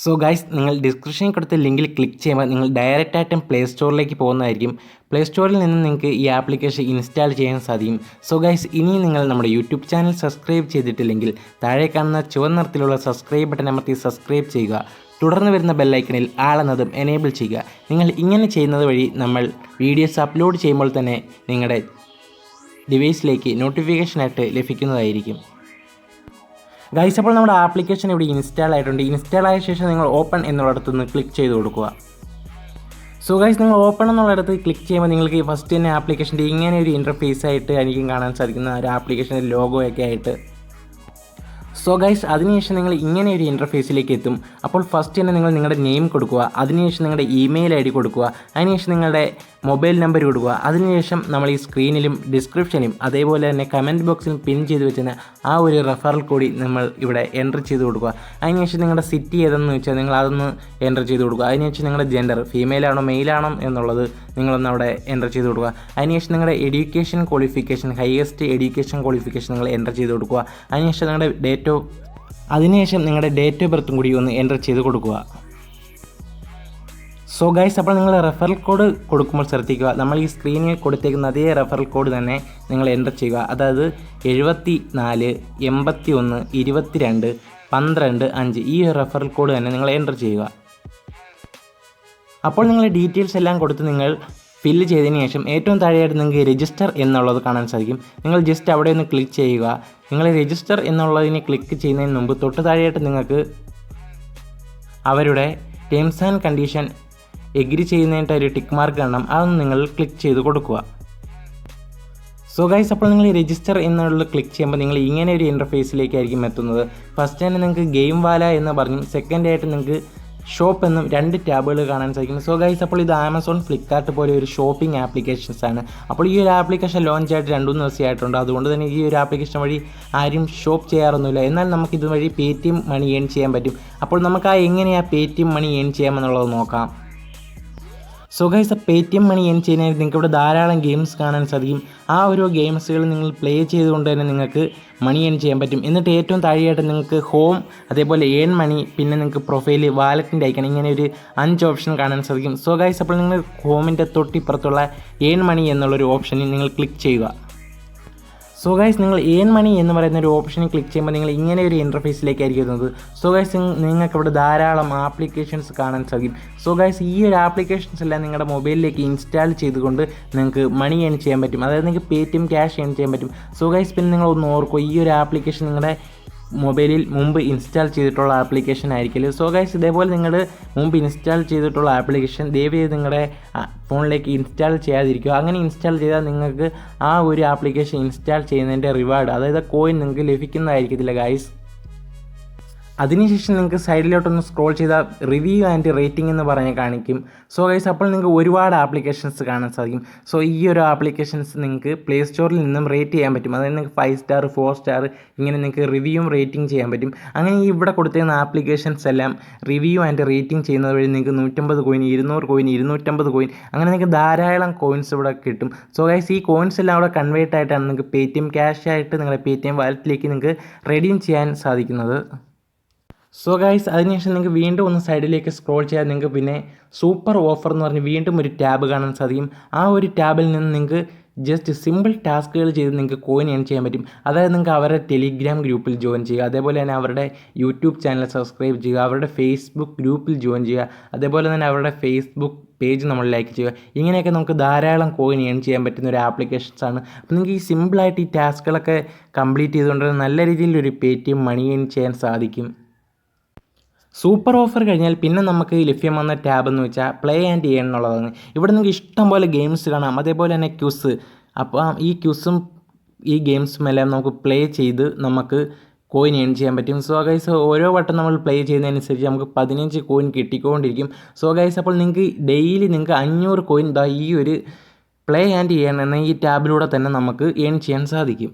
So guys, നിങ്ങൾ ഡിസ്ക്രിപ്ഷനിൽ കൊടുത്ത ലിങ്കിൽ ക്ലിക്ക് ചെയ്യുമ്പോൾ നിങ്ങൾ ഡയറക്റ്റായിട്ടും പ്ലേ സ്റ്റോറിലേക്ക് പോകുന്നതായിരിക്കും. പ്ലേ സ്റ്റോറിൽ നിന്ന് നിങ്ങൾക്ക് ഈ ആപ്ലിക്കേഷൻ ഇൻസ്റ്റാൾ ചെയ്യാൻ സാധിക്കും. സോ ഗൈസ്, ഇനി നിങ്ങൾ നമ്മുടെ യൂട്യൂബ് ചാനൽ സബ്സ്ക്രൈബ് ചെയ്തിട്ടില്ലെങ്കിൽ താഴെ കാണുന്ന ചുവന്ന നിറത്തിലുള്ള സബ്സ്ക്രൈബ് ബട്ടൺ അമർത്തി സബ്സ്ക്രൈബ് ചെയ്യുക. തുടർന്ന് വരുന്ന ബെല്ലൈക്കണിൽ ആളെന്നതും എനേബിൾ ചെയ്യുക. നിങ്ങൾ ഇങ്ങനെ ചെയ്യുന്നത് വഴി നമ്മൾ വീഡിയോസ് അപ്ലോഡ് ചെയ്യുമ്പോൾ തന്നെ നിങ്ങളുടെ ഡിവൈസിലേക്ക് നോട്ടിഫിക്കേഷനായിട്ട് ലഭിക്കുന്നതായിരിക്കും. ഗൈസ്, അപ്പോൾ നമ്മുടെ ആപ്ലിക്കേഷൻ ഇവിടെ ഇൻസ്റ്റാൾ ആയിട്ടുണ്ട്. ഇൻസ്റ്റാൾ ആയ ശേഷം നിങ്ങൾ ഓപ്പൺ എന്നുള്ളിടത്ത് നിന്ന് ക്ലിക്ക് ചെയ്ത് കൊടുക്കുക. സോ ഗൈസ്, നിങ്ങൾ ഓപ്പൺ എന്നുള്ളിടത്ത് ക്ലിക്ക് ചെയ്യുമ്പോൾ നിങ്ങൾക്ക് ഫസ്റ്റ് തന്നെ ആപ്ലിക്കേഷൻ്റെ ഇങ്ങനെ ഒരു ഇൻ്റർഫേസ് ആയിട്ട് എനിക്കും കാണാൻ സാധിക്കുന്ന ഒരു ആപ്ലിക്കേഷൻ്റെ ലോഗോയൊക്കെ ആയിട്ട്. സോ ഗൈസ്, അതിനുശേഷം നിങ്ങൾ ഇങ്ങനെ ഒരു ഇൻ്റർഫേസിലേക്ക് എത്തും. അപ്പോൾ ഫസ്റ്റ് തന്നെ നിങ്ങൾ നിങ്ങളുടെ നെയിം കൊടുക്കുക, അതിനുശേഷം നിങ്ങളുടെ ഇമെയിൽ ഐ ഡി കൊടുക്കുക, അതിനുശേഷം നിങ്ങളുടെ മൊബൈൽ നമ്പർ കൊടുക്കുക. അതിനുശേഷം നമ്മൾ ഈ സ്ക്രീനിലും ഡിസ്ക്രിപ്ഷനിലും അതേപോലെ തന്നെ കമൻറ്റ് ബോക്സിലും പിൻ ചെയ്ത് വെച്ചിരുന്ന ആ ഒരു റെഫറൽ കൂടി നമ്മൾ ഇവിടെ എൻ്റർ ചെയ്ത് കൊടുക്കുക. അതിനുശേഷം നിങ്ങളുടെ സിറ്റി ഏതെന്ന് വെച്ചാൽ നിങ്ങൾ അതൊന്ന് എൻ്റർ ചെയ്ത് കൊടുക്കുക. അതിനുശേഷം നിങ്ങളുടെ ജെൻഡർ ഫീമെയിലാണോ മെയിലാണോ എന്നുള്ളത് നിങ്ങളൊന്ന് അവിടെ എൻ്റർ ചെയ്ത് കൊടുക്കുക. അതിനുശേഷം നിങ്ങളുടെ education qualification highest education qualification നിങ്ങൾ എൻ്റർ ചെയ്ത് കൊടുക്കുക. അതിനുശേഷം നിങ്ങളുടെ അതിനുശേഷം നിങ്ങളുടെ ഡേറ്റ് ഓഫ് ബർത്തും കൂടി ഒന്ന് എൻ്റർ ചെയ്ത് കൊടുക്കുക. സോ ഗൈസ്, അപ്പോൾ നിങ്ങൾ റെഫറൽ കോഡ് കൊടുക്കുമ്പോൾ ശ്രദ്ധിക്കുക, നമ്മൾ ഈ സ്ക്രീനിൽ കൊടുത്തേക്കുന്ന അതേ റെഫറൽ കോഡ് തന്നെ നിങ്ങൾ എൻ്റർ ചെയ്യുക. അതായത് 74 81 22 12 5 ഈ റെഫറൽ കോഡ് തന്നെ നിങ്ങൾ എൻ്റർ ചെയ്യുക. അപ്പോൾ നിങ്ങൾ ഡീറ്റെയിൽസ് എല്ലാം കൊടുത്ത് നിങ്ങൾ ഫില്ല് ചെയ്തതിന് ശേഷം ഏറ്റവും താഴെയായിട്ട് നിങ്ങൾക്ക് രജിസ്റ്റർ എന്നുള്ളത് കാണാൻ സാധിക്കും. നിങ്ങൾ ജസ്റ്റ് അവിടെ ഒന്ന് ക്ലിക്ക് ചെയ്യുക. നിങ്ങൾ രജിസ്റ്റർ എന്നുള്ളതിന് ക്ലിക്ക് ചെയ്യുന്നതിന് മുമ്പ് തൊട്ട് താഴെയായിട്ട് നിങ്ങൾക്ക് അവരുടെ ടേംസ് ആൻഡ് കണ്ടീഷൻ എഗ്രി ചെയ്യുന്നതിനായിട്ട് ഒരു ടിക്ക് മാർക്ക് കാണണം. അതൊന്ന് നിങ്ങൾ ക്ലിക്ക് ചെയ്ത് കൊടുക്കുക. സോ ഗൈസ്, അപ്പോൾ നിങ്ങൾ രജിസ്റ്റർ എന്നുള്ളത് ക്ലിക്ക് ചെയ്യുമ്പോൾ നിങ്ങൾ ഇങ്ങനെ ഒരു ഇൻ്റർഫേസിലേക്കായിരിക്കും എത്തുന്നത്. ഫസ്റ്റ് തന്നെ നിങ്ങൾക്ക് ഗെയിം വാല എന്ന് പറഞ്ഞും സെക്കൻഡ് ആയിട്ട് നിങ്ങൾക്ക് ഷോപ്പ് എന്നും 2 ടാബുകൾ കാണാൻ സാധിക്കും. സോ ഗൈസ്, അപ്പോൾ ഇത് ആമസോൺ ഫ്ലിപ്കാർട്ട് പോലെ ഒരു ഷോപ്പിംഗ് ആപ്ലിക്കേഷൻസ് ആണ്. അപ്പോൾ ഈ ഒരു ആപ്ലിക്കേഷൻ ലോഞ്ച് ആയിട്ട് 2-3 ദിവസമായിട്ടുണ്ട്. അതുകൊണ്ട് തന്നെ ഈ ഒരു ആപ്ലിക്കേഷൻ വഴി ആരും ഷോപ്പ് ചെയ്യാറൊന്നുമില്ല. എന്നാൽ നമുക്ക് ഇതുവഴി paytm മണി ഏൺ ചെയ്യാൻ പറ്റും. അപ്പോൾ നമുക്ക് എങ്ങനെയാണ് paytm മണി ഏൺ ചെയ്യാമെന്നുള്ളത് നോക്കാം. So guys, paytm money earn ചെയ്യുന്നതിന് നിങ്ങൾക്ക് ഇവിടെ ധാരാളം ഗെയിംസ് കാണാൻ സാധിക്കും. ആ ഓരോ ഗെയിംസുകൾ നിങ്ങൾ പ്ലേ ചെയ്തുകൊണ്ട് തന്നെ നിങ്ങൾക്ക് മണി ഏൺ ചെയ്യാൻ പറ്റും. എന്നിട്ട് ഏറ്റവും താഴെയായിട്ട് നിങ്ങൾക്ക് ഹോം, അതേപോലെ ഏൺ മണി, പിന്നെ നിങ്ങൾക്ക് പ്രൊഫൈൽ, വാലറ്റിൻ്റെ ഐക്കൺ, ഇങ്ങനെ ഒരു 5 ഓപ്ഷൻ കാണാൻ സാധിക്കും. സോ ഗൈസ്, അപ്പോൾ നിങ്ങൾ ഹോമിൻ്റെ തൊട്ടിപ്പുറത്തുള്ള ഏൺ മണി എന്നുള്ളൊരു ഓപ്ഷനിൽ നിങ്ങൾ ക്ലിക്ക് ചെയ്യുക. സോ ഗൈസ്, നിങ്ങൾ ഏൺ മണി എന്ന് പറയുന്ന ഒരു ഓപ്ഷനിൽ ക്ലിക്ക് ചെയ്യുമ്പോൾ നിങ്ങൾ ഇങ്ങനെ ഒരു ഇൻ്റർഫേസിലേക്കായിരിക്കും എത്തുന്നത്. സോ ഗൈസ്, നിങ്ങൾക്ക് ഇവിടെ ധാരാളം ആപ്ലിക്കേഷൻസ് കാണാൻ സാധിക്കും. സോ ഗൈസ്, ഈ ഒരു ആപ്ലിക്കേഷൻസ് എല്ലാം നിങ്ങളുടെ മൊബൈലിലേക്ക് ഇൻസ്റ്റാൾ ചെയ്തുകൊണ്ട് നിങ്ങൾക്ക് മണി ഏൺ ചെയ്യാൻ പറ്റും. അതായത് നിങ്ങൾക്ക് paytm ക്യാഷ് ഏൺ ചെയ്യാൻ പറ്റും. സോ ഗൈസ്, പിന്നെ നിങ്ങൾ ഒന്ന് ഓർക്കുക, ഈ ഒരു ആപ്ലിക്കേഷൻ നിങ്ങളുടെ മൊബൈലിൽ മുമ്പ് ഇൻസ്റ്റാൾ ചെയ്തിട്ടുള്ള ആപ്ലിക്കേഷൻ ആയിരിക്കില്ല. സോ ഗൈസ്, ഇതേപോലെ നിങ്ങൾ മുമ്പ് ഇൻസ്റ്റാൾ ചെയ്തിട്ടുള്ള ആപ്ലിക്കേഷൻ ദയവേത് നിങ്ങളുടെ ഫോണിലേക്ക് ഇൻസ്റ്റാൾ ചെയ്യാതിരിക്കുക. അങ്ങനെ ഇൻസ്റ്റാൾ ചെയ്താൽ നിങ്ങൾക്ക് ആ ഒരു ആപ്ലിക്കേഷൻ ഇൻസ്റ്റാൾ ചെയ്യുന്നതിൻ്റെ റിവാർഡ്, അതായത് കോയിൻ നിങ്ങൾക്ക് ലഭിക്കുന്നതായിരിക്കത്തില്ല ഗൈസ്. അതിനുശേഷം നിങ്ങൾക്ക് സൈഡിലോട്ടൊന്ന് സ്ക്രോൾ ചെയ്താൽ റിവ്യൂ ആൻഡ് റേറ്റിംഗ് എന്ന് പറഞ്ഞ് കാണിക്കും. സോ ഗൈസ്, അപ്പോൾ നിങ്ങൾക്ക് ഒരുപാട് ആപ്ലിക്കേഷൻസ് കാണാൻ സാധിക്കും. സോ ഈ ഒരു ആപ്ലിക്കേഷൻസ് നിങ്ങൾക്ക് പ്ലേ സ്റ്റോറിൽ നിന്നും റേറ്റ് ചെയ്യാൻ പറ്റും. അതായത് നിങ്ങൾക്ക് 5 സ്റ്റാർ 4 സ്റ്റാർ ഇങ്ങനെ നിങ്ങൾക്ക് റിവ്യൂവും റേറ്റിംഗ് ചെയ്യാൻ പറ്റും. അങ്ങനെ ഈ ഇവിടെ കൊടുത്തിരുന്ന ആപ്ലിക്കേഷൻസ് എല്ലാം റിവ്യൂ ആൻഡ് റേറ്റിംഗ് ചെയ്യുന്നത് വഴി നിങ്ങൾക്ക് 150 കോയിൻ, 200 കോയിൻ, 250 കോയിൻ, അങ്ങനെ നിങ്ങൾക്ക് ധാരാളം കോയിൻസ് ഇവിടെ കിട്ടും. സോ ഗൈസ്, ഈ കോയിൻസ് എല്ലാം അവിടെ കൺവേർട്ട് ആയിട്ടാണ് നിങ്ങൾക്ക് paytm ക്യാഷ് ആയിട്ട് നിങ്ങളുടെ paytm വാലറ്റിലേക്ക് നിങ്ങൾക്ക് റെഡീം ചെയ്യാൻ സാധിക്കുന്നത്. സോ ഗൈസ്, അതിനുശേഷം നിങ്ങൾക്ക് വീണ്ടും ഒന്ന് സൈഡിലേക്ക് സ്ക്രോൾ ചെയ്യാൻ നിങ്ങൾക്ക് പിന്നെ സൂപ്പർ ഓഫർ എന്ന് പറഞ്ഞ് വീണ്ടും ഒരു ടാബ് കാണാൻ സാധിക്കും. ആ ഒരു ടാബിൽ നിന്ന് നിങ്ങൾക്ക് ജസ്റ്റ് സിമ്പിൾ ടാസ്കുകൾ ചെയ്ത് നിങ്ങൾക്ക് കോയിൻ ഏൺ ചെയ്യാൻ പറ്റും. അതായത് നിങ്ങൾക്ക് അവരുടെ ടെലിഗ്രാം ഗ്രൂപ്പിൽ ജോയിൻ ചെയ്യുക, അതേപോലെ തന്നെ അവരുടെ യൂട്യൂബ് ചാനൽ സബ്സ്ക്രൈബ് ചെയ്യുക, അവരുടെ ഫേസ്ബുക്ക് ഗ്രൂപ്പിൽ ജോയിൻ ചെയ്യുക, അതേപോലെ തന്നെ അവരുടെ ഫേസ്ബുക്ക് പേജ് നമ്മൾ ലൈക്ക് ചെയ്യുക. ഇങ്ങനെയൊക്കെ നമുക്ക് ധാരാളം കോയിൻ ഏൺ ചെയ്യാൻ പറ്റുന്ന ഒരു ആപ്ലിക്കേഷൻസ് ആണ്. അപ്പോൾ നിങ്ങൾക്ക് ഈ സിമ്പിളായിട്ട് ഈ ടാസ്കുകളൊക്കെ കംപ്ലീറ്റ് ചെയ്തുകൊണ്ട് നല്ല രീതിയിലൊരു paytm മണി ഏൺ ചെയ്യാൻ സാധിക്കും. സൂപ്പർ ഓഫർ കഴിഞ്ഞാൽ പിന്നെ നമുക്ക് ലഭ്യമാകുന്ന ടാബ് എന്ന് വെച്ചാൽ പ്ലേ ആൻഡ് ഏൺ എന്നുള്ളതാണ്. ഇവിടെ നിങ്ങൾക്ക് ഇഷ്ടം പോലെ ഗെയിംസ് കാണാം, അതേപോലെ തന്നെ ക്വിസ്. അപ്പോൾ ഈ ക്വിസും ഈ ഗെയിംസും എല്ലാം നമുക്ക് പ്ലേ ചെയ്ത് നമുക്ക് കോയിൻ ഏൺ ചെയ്യാൻ പറ്റും. സോ ഗൈസ്, ഓരോ വട്ടം നമ്മൾ പ്ലേ ചെയ്യുന്നതനുസരിച്ച് നമുക്ക് 15 കോയിൻ കിട്ടിക്കൊണ്ടിരിക്കും. സോ ഗൈസ്, അപ്പോൾ നിങ്ങൾക്ക് ഡെയിലി നിങ്ങൾക്ക് 500 കോയിൻ ഈ ഒരു പ്ലേ ആൻഡ് ഏൺ എന്ന ഈ ടാബിലൂടെ തന്നെ നമുക്ക് ഏൺ ചെയ്യാൻ സാധിക്കും.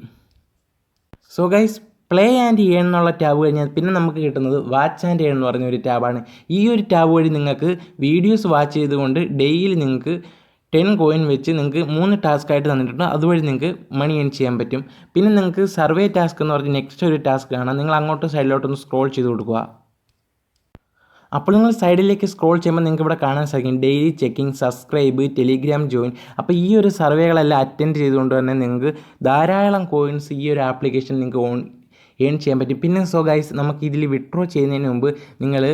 So guys, play and earn എന്നുള്ള ടാബ് കഴിഞ്ഞാൽ പിന്നെ നമുക്ക് കിട്ടുന്നത് വാച്ച് ആൻഡ് ഏൺ എന്ന് പറഞ്ഞ ഒരു ടാബാണ്. ഈ ഒരു ടാബ് വഴി നിങ്ങൾക്ക് വീഡിയോസ് വാച്ച് ചെയ്തുകൊണ്ട് ഡെയിലി നിങ്ങൾക്ക് 10 കോയിൻ വെച്ച് നിങ്ങൾക്ക് 3 ടാസ്ക് ആയിട്ട് തന്നിട്ടുണ്ട്. അതുവഴി നിങ്ങൾക്ക് മണി ഏൺ ചെയ്യാൻ പറ്റും. പിന്നെ നിങ്ങൾക്ക് സർവേ ടാസ്ക് എന്ന് പറഞ്ഞ് നെക്സ്റ്റ് ഒരു ടാസ്ക് കാണാം. നിങ്ങൾ അങ്ങോട്ട് സൈഡിലോട്ടൊന്ന് സ്ക്രോൾ ചെയ്ത് കൊടുക്കുക. അപ്പോൾ നിങ്ങൾ സൈഡിലേക്ക് സ്ക്രോൾ ചെയ്യുമ്പോൾ നിങ്ങൾക്ക് ഇവിടെ കാണാൻ സാധിക്കും daily checking, subscribe, Telegram join. അപ്പോൾ ഈ ഒരു സർവേകളെല്ലാം അറ്റൻഡ് ചെയ്തുകൊണ്ട് തന്നെ നിങ്ങൾക്ക് ധാരാളം കോയിൻസ് ഈ ഒരു ആപ്ലിക്കേഷൻ നിങ്ങൾക്ക് ഏൺ ചെയ്യാൻ പറ്റും. പിന്നെ സോ ഗൈസ്, നമുക്ക് ഇതിൽ വിഡ്രോ ചെയ്യുന്നതിന് മുമ്പ് നിങ്ങൾ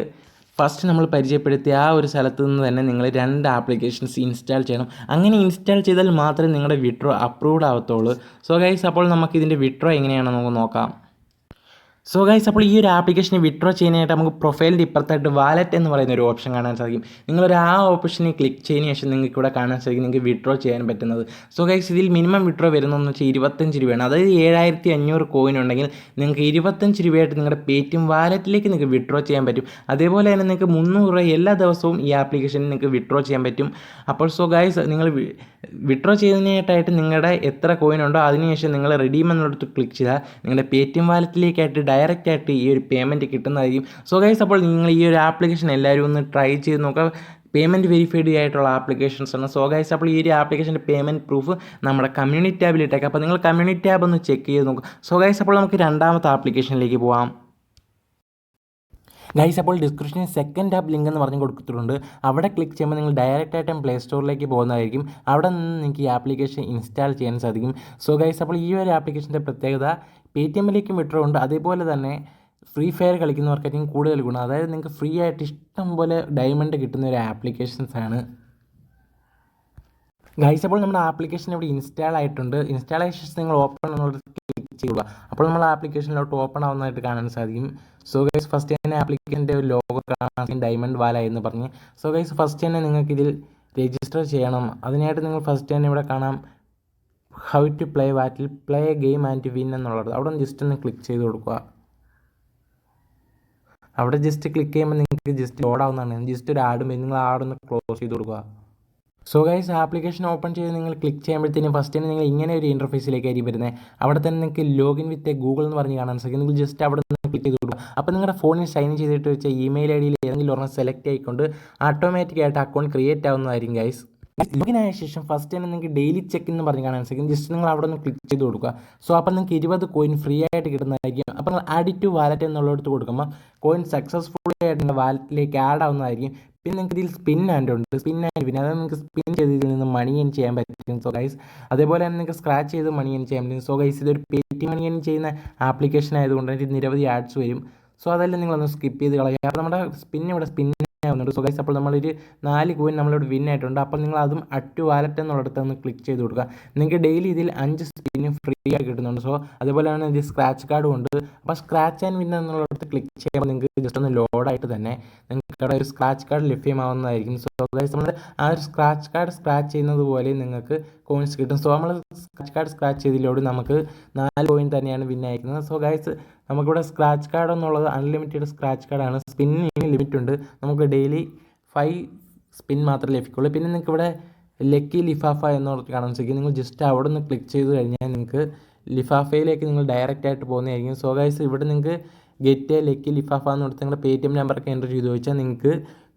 ഫസ്റ്റ് നമ്മൾ പരിചയപ്പെടുത്തിയ ആ ഒരു സ്ഥലത്ത് നിന്ന് തന്നെ നിങ്ങൾ 2 ആപ്ലിക്കേഷൻസ് ഇൻസ്റ്റാൾ ചെയ്യണം. അങ്ങനെ ഇൻസ്റ്റാൾ ചെയ്താൽ മാത്രമേ നിങ്ങളുടെ വിഡ്രോ അപ്രൂവ്ഡ് ആവത്തുള്ളൂ. സോ ഗൈസ്, അപ്പോൾ നമുക്ക് ഇതിൻ്റെ വിഡ്രോ എങ്ങനെയാണെന്ന് നമുക്ക് നോക്കാം. സോ ഗൈസ്, അപ്പോൾ ഈ ഒരു ആപ്ലിക്കേഷന് വിഡ്രോ ചെയ്യാനായിട്ട് നമുക്ക് പ്രൊഫൈലിൻ്റെ ഇപ്പുറത്തായിട്ട് വാലറ്റ് എന്ന് പറയുന്ന ഒരു ഓപ്ഷൻ കാണാൻ സാധിക്കും. നിങ്ങളൊരു ആ ഓപ്ഷനിൽ ക്ലിക്ക് ചെയ്തതിന് ശേഷം നിങ്ങൾക്ക് ഇവിടെ കാണാൻ സാധിക്കും നിങ്ങൾക്ക് വിഡ്രോ ചെയ്യാൻ പറ്റുന്നത്. സോ ഗൈസ്, ഇതിൽ മിനിമം വിഡ്രോ വരുന്നതെന്ന് വെച്ചാൽ 25 രൂപയാണ്. അതായത് 7500 കോയിൻ ഉണ്ടെങ്കിൽ നിങ്ങൾക്ക് 25 രൂപയായിട്ട് നിങ്ങളുടെ പേടിഎം വാലറ്റിലേക്ക് നിങ്ങൾക്ക് വിഡ്രോ ചെയ്യാൻ പറ്റും. അതേപോലെ തന്നെ നിങ്ങൾക്ക് 300 രൂപ എല്ലാ ദിവസവും ഈ ആപ്ലിക്കേഷനിൽ നിങ്ങൾക്ക് വിഡ്രോ ചെയ്യാൻ പറ്റും. അപ്പോൾ സോ ഗൈസ്, നിങ്ങൾ വിഡ്രോ ചെയ്യുന്നതിനായിട്ടായിട്ട് നിങ്ങളുടെ എത്ര കോയിൻ ഉണ്ടോ അതിനുശേഷം നിങ്ങൾ റിഡീം എന്നിടത്ത് ക്ലിക്ക് ചെയ്താൽ നിങ്ങളുടെ പേടിഎം വാലറ്റിലേക്കായിട്ട് ഡയറക്റ്റായിട്ട് ഈ ഒരു പേയ്മെൻറ്റ് കിട്ടുന്നതായിരിക്കും. സോ ഗൈസ്, അപ്പോൾ നിങ്ങൾ ഈ ഒരു ആപ്ലിക്കേഷൻ എല്ലാവരും ഒന്ന് ട്രൈ ചെയ്ത് നോക്കുക. പേയ്മെൻറ്റ് വെരിഫൈഡ് ആയിട്ടുള്ള ആപ്ലിക്കേഷൻസ് ആണ്. സോ ഗൈസ്, അപ്പോൾ ഈ ഒരു ആപ്ലിക്കേഷൻ്റെ പേയ്മെൻറ്റ് പ്രൂഫ് നമ്മുടെ കമ്മ്യൂണിറ്റി ടാബിൽ ഇട്ടേക്കാം. അപ്പോൾ നിങ്ങൾ കമ്മ്യൂണിറ്റി ടാബ് ഒന്ന് ചെക്ക് ചെയ്ത് നോക്കുക. സോ ഗൈസ്, അപ്പോൾ നമുക്ക് രണ്ടാമത്തെ ആപ്ലിക്കേഷനിലേക്ക് പോകാം. ഗൈസ്, അപ്പോൾ ഡിസ്ക്രിപ്ഷനിൽ സെക്കൻഡ് ആപ്പ് ലിങ്ക് എന്ന് പറഞ്ഞ് കൊടുത്തിട്ടുണ്ട്. അവിടെ ക്ലിക്ക് ചെയ്യുമ്പോൾ നിങ്ങൾ ഡയറക്റ്റായിട്ടും പ്ലേ സ്റ്റോറിലേക്ക് പോകുന്നതായിരിക്കും. അവിടെ നിന്ന് നിങ്ങൾക്ക് ഈ ആപ്ലിക്കേഷൻ ഇൻസ്റ്റാൾ ചെയ്യാൻ സാധിക്കും. സോ ഗൈസ്, അപ്പോൾ ഈ ഒരു ആപ്ലിക്കേഷൻ്റെ പ്രത്യേകത പേടിഎമ്മിലേക്കും വിഡ്രോ ഉണ്ട്. അതേപോലെ തന്നെ ഫ്രീ ഫയർ കളിക്കുന്നവർക്കായിരിക്കും കൂടുതൽ ഗുണം. അതായത് നിങ്ങൾക്ക് ഫ്രീ ആയിട്ട് ഇഷ്ടം പോലെ ഡയമണ്ട് കിട്ടുന്ന ഒരു ആപ്ലിക്കേഷൻസ് ആണ്. ഗൈസ്, അപ്പോൾ നമ്മുടെ ആപ്ലിക്കേഷൻ ഇവിടെ ഇൻസ്റ്റാൾ ആയിട്ടുണ്ട്. ഇൻസ്റ്റാളേഷൻ നിങ്ങൾ ഓപ്പൺ എന്നുള്ളത് ക്ലിക്ക് ചെയ്യുക. അപ്പോൾ നമ്മൾ ആപ്ലിക്കേഷനിലോട്ട് ഓപ്പൺ ആവുന്നതായിട്ട് കാണാൻ സാധിക്കും. സോ ഗൈസ്, ഫസ്റ്റ് തന്നെ ആപ്ലിക്കേഷൻ്റെ ഒരു ലോഗോ കാണാൻ ഡയമണ്ട് വാല എന്ന് പറഞ്ഞ്. സോ ഗൈസ്, ഫസ്റ്റ് തന്നെ നിങ്ങൾക്ക് ഇതിൽ രജിസ്റ്റർ ചെയ്യണം. അതിനായിട്ട് നിങ്ങൾ ഫസ്റ്റ് തന്നെ ഇവിടെ കാണാം ഹൗ ടു പ്ലേ വാറ്റിൽ പ്ലേ ഗെയിം ആൻഡ് വിൻ എന്നുള്ളത്. അവിടെ ജസ്റ്റ് ഒന്ന് ക്ലിക്ക് ചെയ്ത് കൊടുക്കുക. അവിടെ ജസ്റ്റ് ക്ലിക്ക് ചെയ്യുമ്പോൾ നിങ്ങൾക്ക് ജസ്റ്റ് ലോഡ് ആവുന്നതാണ്. ജസ്റ്റ് ഒരു ആഡ് നിങ്ങൾ ആടൊന്ന് ക്ലോസ് ചെയ്ത് കൊടുക്കുക. സോ ഗൈസ്, ആപ്ലിക്കേഷൻ ഓപ്പൺ ചെയ്ത് നിങ്ങൾ ക്ലിക്ക് ചെയ്യുമ്പോഴത്തേനും ഫസ്റ്റ് തന്നെ നിങ്ങൾ ഇങ്ങനെ ഒരു ഇൻ്റർഫേസിലേക്കായിരിക്കും വരുന്നത്. അവിടെ തന്നെ നിങ്ങൾക്ക് ലോഗിൻ വിത്ത് ഗൂഗിൾ എന്ന് പറഞ്ഞ് കാണാൻ സാധിക്കും. നിങ്ങൾ ജസ്റ്റ് അവിടെ നിന്ന് ക്ലിക്ക് ചെയ്ത് കൊടുക്കുക. അപ്പോൾ നിങ്ങളുടെ ഫോണിൽ സൈൻ ചെയ്തിട്ട് വെച്ച ഇമെയിൽ ID ഏതെങ്കിലും ഒരെണ്ണം സെലക്ട് ആയിക്കൊണ്ട് ഓട്ടോമാറ്റിക്കായിട്ട് അക്കൗണ്ട് ക്രിയേറ്റ് ആവുന്നതായിരിക്കും ഗൈസ്. ലോഗിൻ ആയ ശേഷം ഫസ്റ്റ് തന്നെ നിങ്ങൾക്ക് ഡെയിലി ചെക്ക് എന്ന് പറഞ്ഞ് കാണാൻ സാധിക്കും. ജസ്റ്റ് നിങ്ങൾ അവിടെ നിന്ന് ക്ലിക്ക് ചെയ്ത് കൊടുക്കുക. സോ അപ്പോൾ നിങ്ങൾക്ക് 20 കോയിൻ ഫ്രീ ആയിട്ട് കിട്ടുന്നതായിരിക്കും. അപ്പോൾ നിങ്ങൾ ആഡ് ടു വാലറ്റ് എന്നുള്ളിടത്ത് കൊടുക്കുമ്പോൾ കോയിൻ സക്സസ്ഫുള്ളി ആയിട്ട് നിങ്ങളുടെ വാലറ്റിലേക്ക് ആഡ് ആവുന്നതായിരിക്കും. പിന്നെ നിങ്ങൾക്ക് ഇതിൽ സ്പിൻ ആൻഡ് ഉണ്ട്. സ്പിൻ ആൻഡ് വിൻ, അതായത് നിങ്ങൾക്ക് സ്പിൻ ചെയ്തതിൽ നിന്ന് മണി ഏൺ ചെയ്യാൻ പറ്റും. സോ ഗൈസ്, അതേപോലെ തന്നെ നിങ്ങൾക്ക് സ്ക്രാച്ച് ചെയ്ത് മണി ഏൺ ചെയ്യാൻ പറ്റും. സോ ഗൈസ്, ഇതൊരു പേടിഎം മണി ഏൺ ചെയ്യുന്ന ആപ്ലിക്കേഷൻ ആയതുകൊണ്ട് ഇതിൽ നിരവധി ആഡ്സ് വരും. സോ അതെല്ലാം നിങ്ങളൊന്ന് സ്കിപ്പ് ചെയ്ത് കളയുക. അപ്പോൾ നമ്മുടെ ഇവിടെ സ്പിൻ ആവുന്നുണ്ട്. സോ ഗൈസ്, അപ്പോൾ നമ്മളൊരു 4 കോയിൻ നമ്മളിവിടെ വിൻ ആയിട്ടുണ്ട്. അപ്പോൾ നിങ്ങൾ അതും അറ്റ് വാലറ്റ് എന്നുള്ളിടത്ത് ഒന്ന് ക്ലിക്ക് ചെയ്ത് കൊടുക്കുക. നിങ്ങൾക്ക് ഡെയിലി ഇതിൽ 5 സ്പിന്നും ഫ്രീ ആയിട്ട് കിട്ടുന്നുണ്ട്. സോ അതുപോലെ തന്നെ ഇത് സ്ക്രാച്ച് കാർഡും ഉണ്ട്. അപ്പോൾ സ്ക്രാച്ച് ആൻഡ് വിൻ എന്നുള്ളിടത്ത് ക്ലിക്ക് ചെയ്യുമ്പോൾ നിങ്ങൾക്ക് ജസ്റ്റ് ഒന്ന് ലോഡായിട്ട് തന്നെ നിങ്ങൾക്ക് അവിടെ ഒരു സ്ക്രാച്ച് കാർഡ് ലഭ്യമാവുന്നതായിരിക്കും. സോ ഗൈസ്, നമ്മൾ ആ ഒരു സ്ക്രാച്ച് കാർഡ് സ്ക്രാച്ച് ചെയ്യുന്നത് പോലെ നിങ്ങൾക്ക് കോയിൻസ് കിട്ടും. സോ നമ്മൾ സ്ക്രാച്ച് കാർഡ് സ്ക്രാച്ച് ചെയ്തതിലൂടെ നമുക്ക് 4 കോയിൻ തന്നെയാണ് വിൻ അയക്കുന്നത്. സോ ഗൈസ്, നമുക്കിവിടെ സ്ക്രാച്ച് കാർഡ് എന്നുള്ളത് അൺലിമിറ്റഡ് സ്ക്രാച്ച് കാർഡാണ്. സ്പിന്നിന് ലിമിറ്റ് ഉണ്ട്. നമുക്ക് ഡെയിലി 5 സ്പിൻ മാത്രമേ ലഭിക്കുള്ളൂ. പിന്നെ നിങ്ങൾക്ക് ഇവിടെ ലക്കി ലിഫാഫ എന്നോർത്ത് കാണാൻ സാധിക്കും. നിങ്ങൾ ജസ്റ്റ് അവിടെ നിന്ന് ക്ലിക്ക് ചെയ്ത് കഴിഞ്ഞാൽ നിങ്ങൾക്ക് ലിഫാഫയിലേക്ക് നിങ്ങൾ ഡയറക്റ്റ് ആയിട്ട് പോകുന്നതായിരിക്കും. സോ ഗൈസ്, ഇവിടെ നിങ്ങൾക്ക് ഗെറ്റ് ലക്കി ലിഫാഫ എന്ന് കൊടുത്ത് നിങ്ങളുടെ പേടിഎം നമ്പറൊക്കെ എൻ്റർ ചെയ്ത് വെച്ചാൽ നിങ്ങൾക്ക്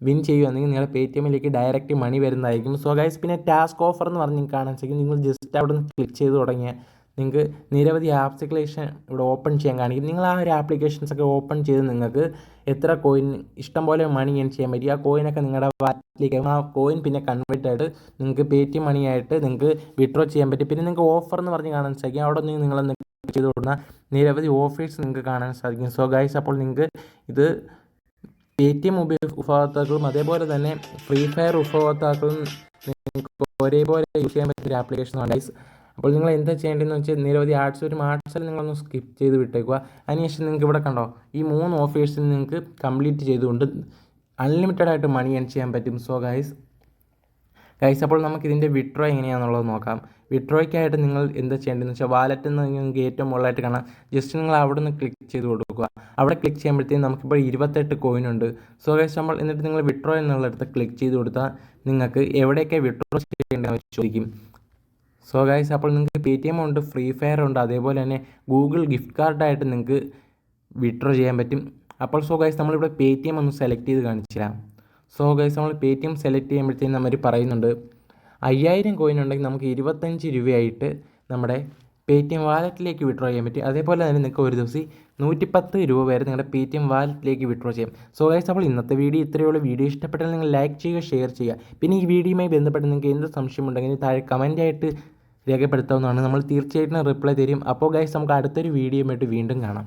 വിൻ ചെയ്യുകയാണെങ്കിൽ നിങ്ങളുടെ പേടിഎമ്മിലേക്ക് ഡയറക്റ്റ് മണി വരുന്നതായിരിക്കും. സോ ഗൈസ്, പിന്നെ ടാസ്ക് ഓഫർ എന്ന് പറഞ്ഞ് കാണാൻ സാധിക്കും. നിങ്ങൾ ജസ്റ്റ് അവിടെ നിന്ന് ക്ലിക്ക് ചെയ്ത് തുടങ്ങിയാൽ നിങ്ങൾക്ക് നിരവധി ആപ്ലിക്കേഷൻ ഇവിടെ ഓപ്പൺ ചെയ്യാൻ കാണിക്കും. നിങ്ങൾ ആ ഒരു ആപ്ലിക്കേഷൻസൊക്കെ ഓപ്പൺ ചെയ്ത് നിങ്ങൾക്ക് എത്ര കോയിൻ ഇഷ്ടംപോലെ മണി ഏൺ ചെയ്യാൻ പറ്റും. ആ കോയിനൊക്കെ നിങ്ങളുടെ വാലറ്റിലേക്ക് ആ കോയിൻ പിന്നെ കൺവേർട്ട് ആയിട്ട് നിങ്ങൾക്ക് പേടിഎം മണിയായിട്ട് നിങ്ങൾക്ക് വിഡ്രോ ചെയ്യാൻ പറ്റും. പിന്നെ നിങ്ങൾക്ക് ഓഫർ എന്ന് പറഞ്ഞ് കാണാൻ സാധിക്കും. അവിടെ നിന്ന് നിങ്ങളൊന്ന് ചെയ്ത് കൊടുക്കുന്ന നിരവധി ഓഫേഴ്സ് നിങ്ങൾക്ക് കാണാൻ സാധിക്കും. സോ ഗൈസ്, അപ്പോൾ നിങ്ങൾക്ക് ഇത് പേടിഎം ഉപഭോക്താക്കളും അതേപോലെ തന്നെ ഫ്രീ ഫയർ ഉപഭോക്താക്കളും നിങ്ങൾക്ക് ഒരേപോലെ യൂസ് ചെയ്യാൻ പറ്റിയ ഒരു ആപ്ലിക്കേഷനാണ് ഗൈസ്. അപ്പോൾ നിങ്ങൾ എന്താ ചെയ്യേണ്ടതെന്ന് വെച്ചാൽ നിരവധി ആർട്സ് വരും. ആർട്സിൽ നിങ്ങളൊന്ന് സ്കിപ്പ് ചെയ്ത് വിട്ടേക്കുക. അതിനുശേഷം നിങ്ങൾക്ക് ഇവിടെ കണ്ടോ ഈ 3 ഓഫേഴ്സിൽ നിങ്ങൾക്ക് കംപ്ലീറ്റ് ചെയ്തുകൊണ്ട് അൺലിമിറ്റഡ് ആയിട്ട് മണി ഏൺ ചെയ്യാൻ പറ്റും. സോ ഗൈസ്, അപ്പോൾ നമുക്ക് ഇതിൻ്റെ വിഡ്രോ എങ്ങനെയാണെന്നുള്ളത് നോക്കാം. വിഡ്രോയ്ക്കായിട്ട് നിങ്ങൾ എന്താ ചെയ്യേണ്ടതെന്ന് വെച്ചാൽ വാലറ്റ് എന്ന് നിങ്ങൾക്ക് ഏറ്റവും മുകളിലായിട്ട് കാണാം. ജസ്റ്റ് നിങ്ങൾ അവിടെ നിന്ന് ക്ലിക്ക് ചെയ്ത് കൊടുക്കുക. അവിടെ ക്ലിക്ക് ചെയ്യുമ്പോഴത്തേക്കും നമുക്കിപ്പോൾ 28 കോയിൻ ഉണ്ട്. സോ ഗൈസ്, നമ്മൾ എന്നിട്ട് നിങ്ങൾ വിഡ്രോ എന്നുള്ളിടത്ത് ക്ലിക്ക് ചെയ്ത് കൊടുത്താൽ നിങ്ങൾക്ക് എവിടെയൊക്കെ വിഡ്രോ ചെയ്യേണ്ടതെന്ന് ചോദിക്കും. സോ ഗൈസ്, അപ്പോൾ നിങ്ങൾക്ക് പേടിഎം ഉണ്ട്, ഫ്രീ ഫയർ ഉണ്ട്, അതേപോലെ തന്നെ ഗൂഗിൾ ഗിഫ്റ്റ് കാർഡായിട്ട് നിങ്ങൾക്ക് വിഡ്രോ ചെയ്യാൻ പറ്റും. അപ്പോൾ സോ ഗൈസ്, നമ്മളിവിടെ പേടിഎം ഒന്ന് സെലക്ട് ചെയ്ത് കാണിച്ചു തരാം. സോ ഗൈസ്, നമ്മൾ പേടിഎം സെലക്ട് ചെയ്യുമ്പോഴത്തേക്കും നമ്മൾ പറയുന്നുണ്ട് 5000 കോയിൻ ഉണ്ടെങ്കിൽ നമുക്ക് 25 രൂപയായിട്ട് നമ്മുടെ paytm വാലറ്റിലേക്ക് വിഡ്രോ ചെയ്യാൻ പറ്റും. അതേപോലെ തന്നെ നിങ്ങൾക്ക് ഒരു ദിവസം 110 രൂപ വരെ നിങ്ങളുടെ paytm വാലറ്റിലേക്ക് വിഡ്രോ ചെയ്യാം. സോ ഗൈസ്, അപ്പോൾ ഇന്നത്തെ വീഡിയോ ഇത്രയുള്ള. വീഡിയോ ഇഷ്ടപ്പെട്ടാൽ നിങ്ങൾ ലൈക്ക് ചെയ്യുക, ഷെയർ ചെയ്യുക. പിന്നെ ഈ വീഡിയോയുമായി ബന്ധപ്പെട്ട് നിങ്ങൾക്ക് എന്ത് സംശയമുണ്ടെങ്കിൽ താഴെ കമൻറ്റായിട്ട് രേഖപ്പെടുത്താവുന്നതാണ്. നമ്മൾ തീർച്ചയായിട്ടും റിപ്ലൈ തരും. അപ്പോൾ ഗൈസ്, നമുക്ക് അടുത്തൊരു വീഡിയോയുമായിട്ട് വീണ്ടും കാണാം.